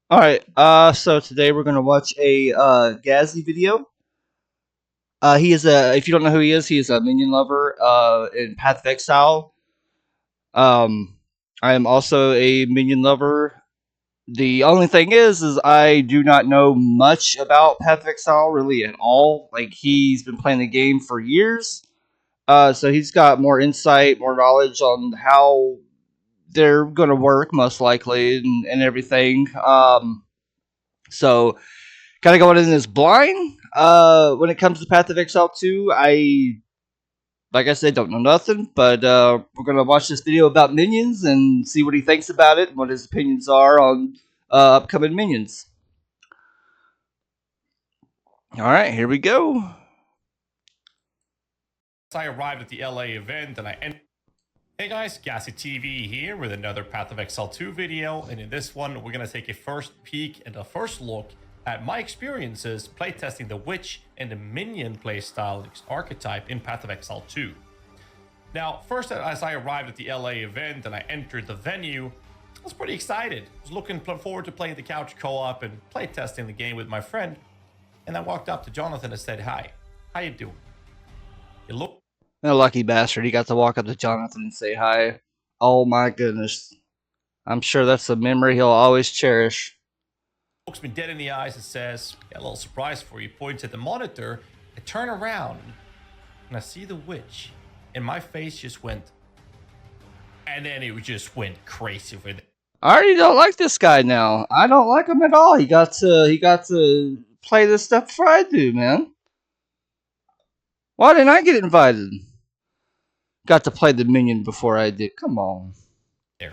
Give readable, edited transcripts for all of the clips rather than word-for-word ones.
Alright, so today we're gonna watch a Gazzy video. He is if you don't know who he is a minion lover in Path of Exile. Um, I am also a minion lover. The only thing is I do not know much about Path of Exile really at all. Like, he's been playing the game for years, so he's got more insight, more knowledge on how they're gonna work, most likely, and everything. So kind of going in this blind. When it comes to Path of Exile 2, like I said, don't know nothing, but we're gonna watch this video about minions and see what he thinks about it and what his opinions are on upcoming minions. All right, here we go. I arrived at the LA event and Hey guys, Gassy TV here with another Path of Exile 2 video, and in this one we're gonna take a first peek and a first look at my experiences playtesting the Witch and the Minion playstyle archetype in Path of Exile 2. Now, first as I arrived at the LA event and I entered the venue, I was pretty excited. I was looking forward to playing the couch co-op and playtesting the game with my friend, and I walked up to Jonathan and said, "Hi, how you doing? You look A lucky bastard, he got to walk up to Jonathan and say hi. Oh my goodness. I'm sure that's a memory he'll always cherish. looks me dead in the eyes and says, "Yeah, a little surprise for you," points at the monitor. I turn around and I see the Witch, and my face just went, and then it just went crazy with it. I already don't like this guy now. I don't like him at all. He got to play this stuff before I do, man. Why didn't I get invited? Got to play the minion before I did. Come on.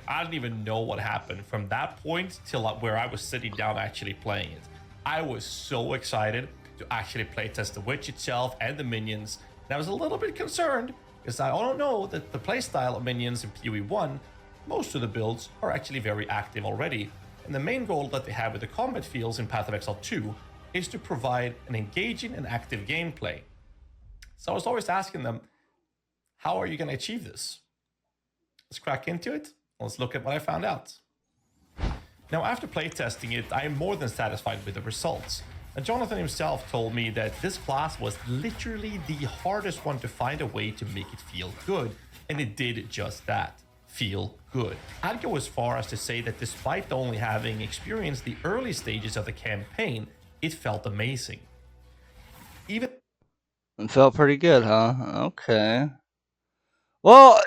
I didn't even know what happened from that point till where I was sitting down actually playing it. I was so excited to actually playtest the Witch itself and the minions, and I was a little bit concerned because I don't know that the playstyle of minions in PoE 1, most of the builds are actually very active already, and the main goal that they have with the combat fields in Path of Exile 2 is to provide an engaging and active gameplay. So I was always asking them, how are you going to achieve this? Let's crack into it. Let's look at what I found out. Now, after playtesting it, I am more than satisfied with the results. And Jonathan himself told me that this class was literally the hardest one to find a way to make it feel good, and it did just that. Feel good. I'd go as far as to say that despite only having experienced the early stages of the campaign, it felt amazing. Even It felt pretty good, huh? Okay. Well,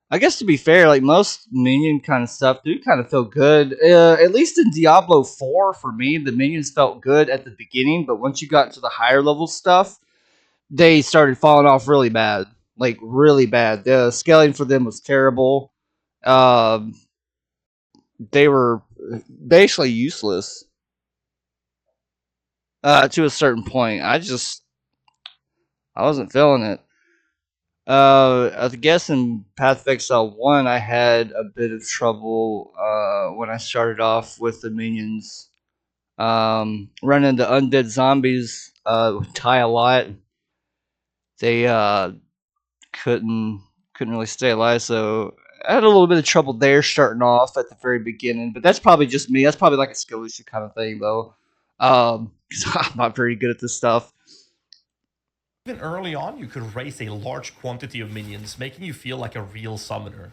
I guess to be fair, like most minion kind of stuff do kind of feel good. At least in Diablo 4, for me, the minions felt good at the beginning, but once you got into the higher level stuff, they started falling off really bad. Like, really bad. The scaling for them was terrible. Um, they were basically useless to a certain point. I wasn't feeling it. I guess in Path of Exile 1, I had a bit of trouble when I started off with the minions. Running into undead zombies would die a lot. They couldn't couldn't really stay alive, so I had a little bit of trouble there starting off at the very beginning. But that's probably just me. That's probably like a skill issue kind of thing, though. 'Cause I'm not very good at this stuff. early on, you could raise a large quantity of minions, making you feel like a real summoner.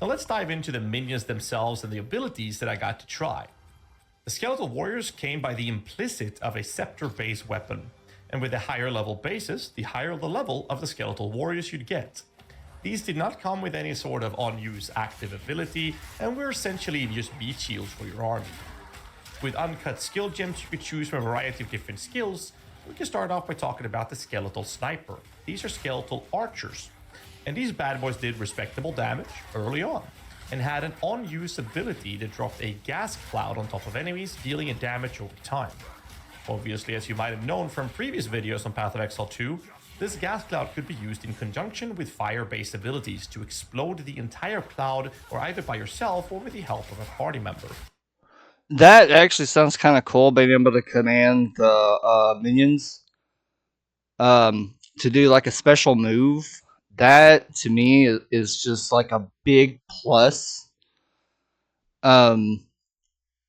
Now let's dive into the minions themselves and the abilities that I got to try. The Skeletal Warriors came by the implicit of a scepter-based weapon, and with the higher level bases, the higher the level of the Skeletal Warriors you'd get. These did not come with any sort of unused active ability, and were essentially just beat shields for your army. With uncut skill gems, you could choose from a variety of different skills. We can start off by talking about the Skeletal Sniper. These are Skeletal Archers, and these bad boys did respectable damage early on, and had an unused ability that dropped a gas cloud on top of enemies, dealing a damage over time. Obviously, as you might have known from previous videos on Path of Exile 2, this gas cloud could be used in conjunction with fire-based abilities to explode the entire cloud, or either by yourself or with the help of a party member. That actually sounds kind of cool, being able to command the minions to do like a special move. That to me is just like a big plus. Um,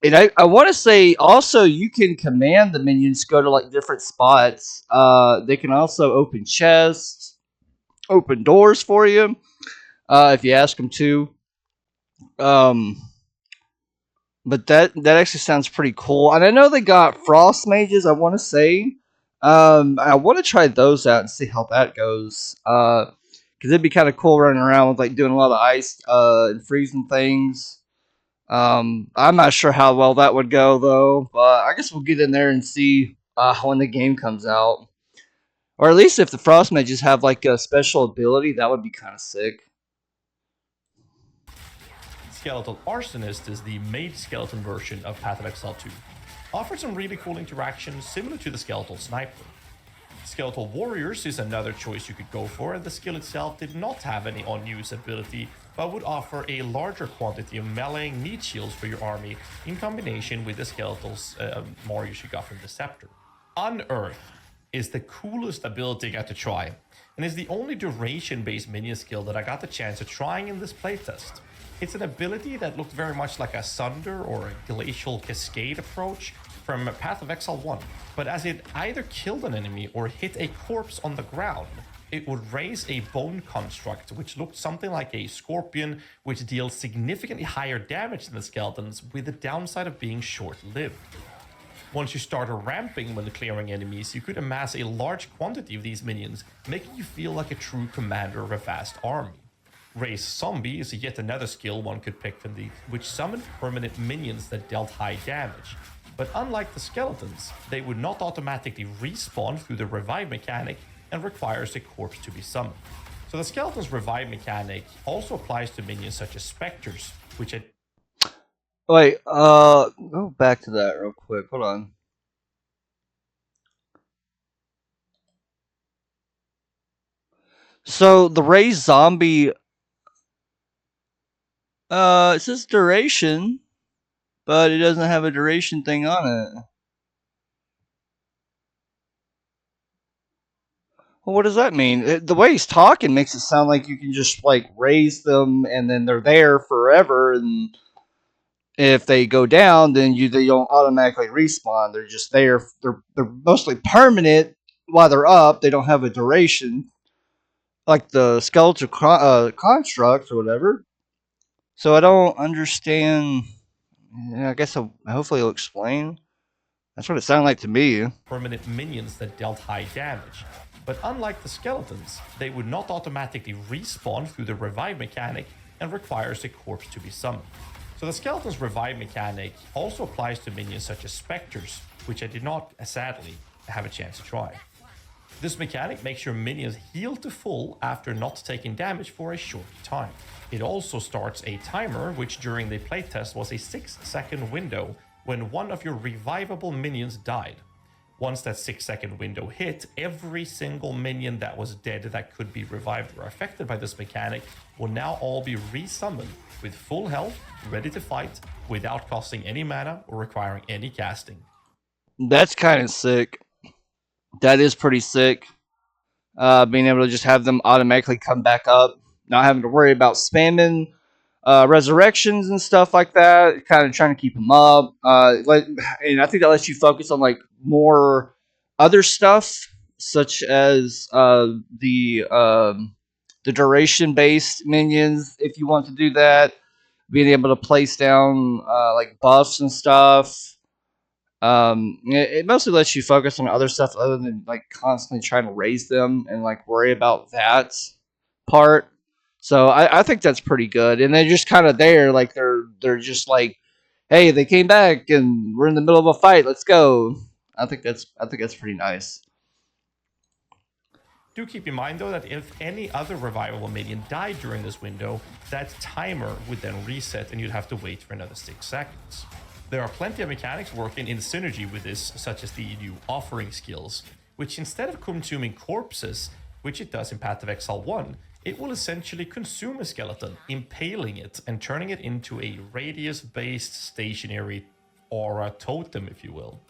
And I want to say also you can command the minions to go to like different spots. They can also open chests, open doors for you if you ask them to. Um, but that actually sounds pretty cool. And I know they got frost mages. I want to say, I want to try those out and see how that goes. Because it'd be kind of cool running around with like doing a lot of ice and freezing things. I'm not sure how well that would go though, but I guess we'll get in there and see when the game comes out. Or at least if the frost mages have like a special ability, that would be kind of sick. Skeletal Arsonist is the mage skeleton version of Path of Exile 2. Offers some really cool interactions similar to the Skeletal Sniper. Skeletal Warriors is another choice you could go for, and the skill itself did not have any on-use ability, but would offer a larger quantity of meleeing meat shields for your army in combination with the Skeletal's Warriors you got from the Scepter. Unearth is the coolest ability I got to try, and is the only duration-based minion skill that I got the chance of trying in this playtest. It's an ability that looked very much like a Sunder or a Glacial Cascade approach from Path of Exile 1, but as it either killed an enemy or hit a corpse on the ground, it would raise a bone construct which looked something like a scorpion, which deals significantly higher damage than the skeletons, with the downside of being short-lived. Once you start ramping when clearing enemies, you could amass a large quantity of these minions, making you feel like a true commander of a vast army. Raise Zombie is yet another skill one could pick from these, which summoned permanent minions that dealt high damage. But unlike the skeletons, they would not automatically respawn through the revive mechanic and requires a corpse to be summoned. So the skeleton's revive mechanic also applies to minions such as specters, which I Wait, go back to that real quick. Hold on. So the Ray zombie, it says duration, but it doesn't have a duration thing on it. Well, what does that mean? The way he's talking makes it sound like you can just like raise them and then they're there forever, and if they go down, then they don't automatically respawn. They're just there. They're mostly permanent while they're up. They don't have a duration like the skeletal constructs or whatever. So I don't understand. Yeah, I guess hopefully he'll explain. That's what it sounded like to me. permanent minions that dealt high damage. But unlike the skeletons, they would not automatically respawn through the revive mechanic and requires a corpse to be summoned. So the skeleton's revive mechanic also applies to minions such as specters, which I did not, sadly, have a chance to try. This mechanic makes your minions heal to full after not taking damage for a short time. It also starts a timer, which during the playtest was a 6-second window when one of your revivable minions died. Once that 6-second window hit, every single minion that was dead that could be revived or affected by this mechanic will now all be resummoned with full health, ready to fight, without costing any mana or requiring any casting. That's kind of sick. That is pretty sick. Being able to just have them automatically come back up, not having to worry about spamming resurrections and stuff like that. Kind of trying to keep them up. And I think that lets you focus on like more other stuff, such as the duration based minions. If you want to do that, being able to place down like buffs and stuff. It mostly lets you focus on other stuff other than like constantly trying to raise them and like worry about that part. So I think that's pretty good. And they're just kind of there, like they're just like, hey, they came back and we're in the middle of a fight. Let's go. I think that's pretty nice. Do keep in mind though that if any other revivable minion died during this window, that timer would then reset and you'd have to wait for another 6 seconds. There are plenty of mechanics working in synergy with this, such as the new offering skills, which instead of consuming corpses, which it does in Path of Exile 1, it will essentially consume a skeleton, impaling it and turning it into a radius-based stationary aura totem, if you will.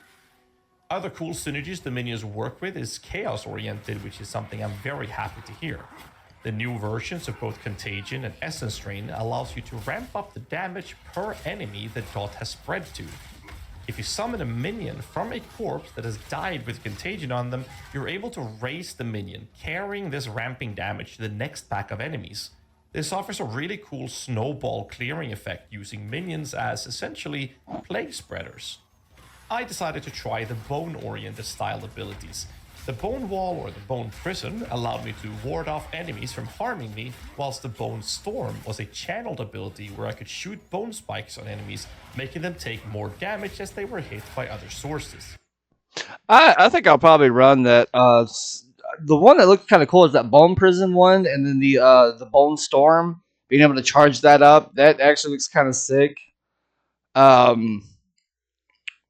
Other cool synergies the minions work with is chaos oriented, which is something I'm very happy to hear. The new versions of both Contagion and Essence Drain allows you to ramp up the damage per enemy the dot has spread to. If you summon a minion from a corpse that has died with Contagion on them, you're able to raise the minion, carrying this ramping damage to the next pack of enemies. This offers a really cool snowball clearing effect using minions as essentially plague spreaders. I decided to try the bone-oriented style abilities. The Bone Wall or the Bone Prison allowed me to ward off enemies from harming me, whilst the Bone Storm was a channeled ability where I could shoot bone spikes on enemies, making them take more damage as they were hit by other sources. I think I'll probably run that. The one that looks kind of cool is that Bone Prison one, and then the Bone Storm. Being able to charge that up, that actually looks kind of sick. Um,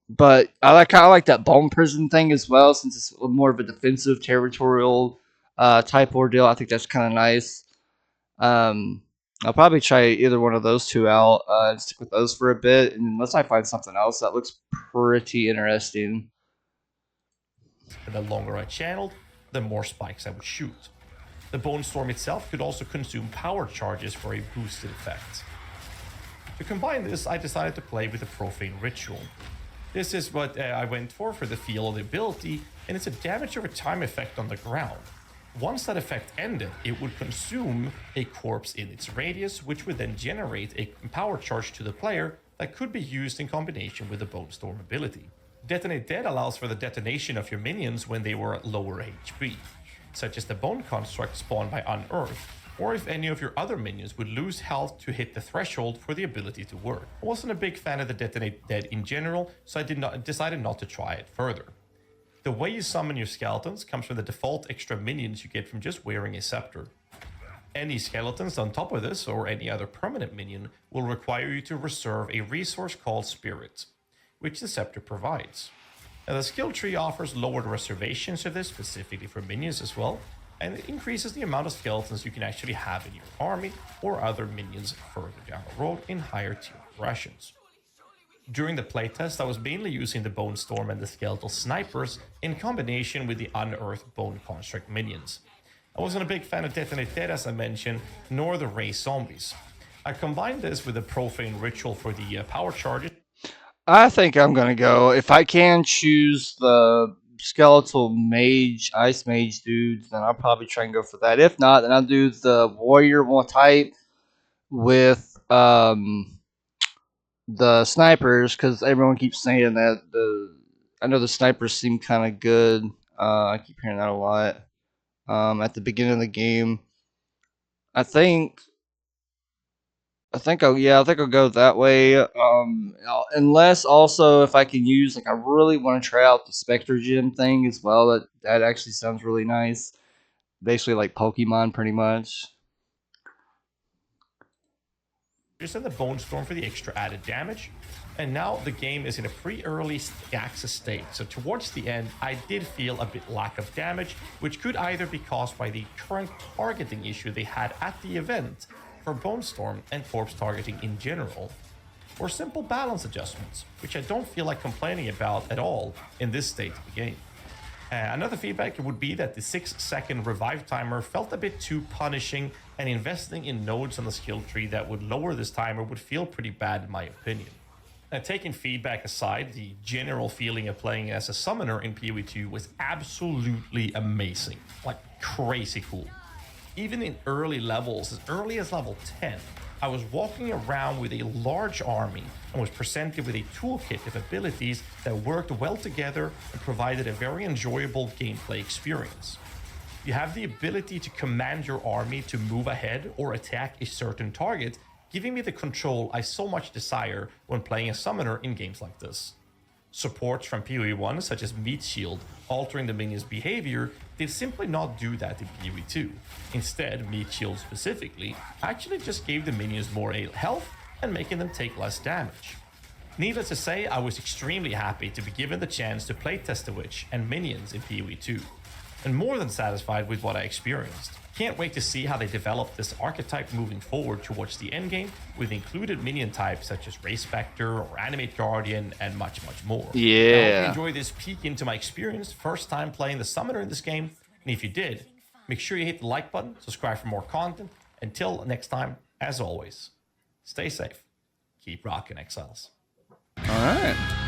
but I kind of like that Bone Prison thing as well, since it's more of a defensive territorial type ordeal. I think that's kind of nice. Um, I'll probably try either one of those two out and stick with those for a bit, and unless I find something else that looks pretty interesting. And the longer I channeled, the more spikes I would shoot. The Bone Storm itself could also consume power charges for a boosted effect. To combine this, I decided to play with a Profane Ritual. This is what I went for the feel of the ability, and it's a damage over time effect on the ground. Once that effect ended, it would consume a corpse in its radius, which would then generate a power charge to the player that could be used in combination with the Bone Storm ability. Detonate Dead allows for the detonation of your minions when they were at lower HP, such as the Bone Construct spawned by Unearth, or if any of your other minions would lose health to hit the threshold for the ability to work. I wasn't a big fan of the Detonate Dead in general, so I decided not to try it further. The way you summon your skeletons comes from the default extra minions you get from just wearing a scepter. Any skeletons on top of this, or any other permanent minion, will require you to reserve a resource called Spirit, which the scepter provides. Now, the skill tree offers lowered reservations of this specifically for minions as well, and it increases the amount of skeletons you can actually have in your army or other minions further down the road in higher tier rations. During the playtest, I was mainly using the Bone Storm and the Skeletal Snipers in combination with the Unearthed Bone Construct minions. I wasn't a big fan of Detonate Dead, as I mentioned, nor the Ray Zombies. I combined this with the Profane Ritual for the power charges. I think I'm gonna go. If I can choose the skeletal mage, ice mage dudes, then I'll probably try and go for that. If not, then I'll do the warrior one type with the snipers, because everyone keeps saying that I know the snipers seem kind of good. I keep hearing that a lot. At the beginning of the game, I think I think I'll go that way. Unless also if I can use like I really want to try out the Spectre Gym thing as well. That actually sounds really nice. Basically like Pokemon, pretty much. And the Bone Storm for the extra added damage. And now the game is in a pre-early access state, so towards the end, I did feel a bit lack of damage, which could either be caused by the current targeting issue they had at the event for Bone Storm and corpse targeting in general, or simple balance adjustments, which I don't feel like complaining about at all in this state of the game. Another feedback would be that the 6-second revive timer felt a bit too punishing, and investing in nodes on the skill tree that would lower this timer would feel pretty bad in my opinion. Taking feedback aside, the general feeling of playing as a summoner in PoE2 was absolutely amazing, like crazy cool. Even in early levels, as early as level 10, I was walking around with a large army and was presented with a toolkit of abilities that worked well together and provided a very enjoyable gameplay experience. You have the ability to command your army to move ahead or attack a certain target, giving me the control I so much desire when playing a summoner in games like this. Supports from PoE1, such as Meat Shield, altering the minion's behavior, did simply not do that in PoE2. Instead, Meat Shield specifically actually just gave the minions more health and making them take less damage. Needless to say, I was extremely happy to be given the chance to playtest the Witch and minions in PoE2, and more than satisfied with what I experienced. Can't wait to see how they develop this archetype moving forward towards the endgame, with included minion types such as Race Spectre or Animate Guardian, and much more. Yeah. I hope you enjoyed this peek into my experience, first time playing the Summoner in this game, and if you did, Make sure you hit the like button, subscribe for more content. Until next time, as always, stay safe. Keep rocking, Exiles. All right.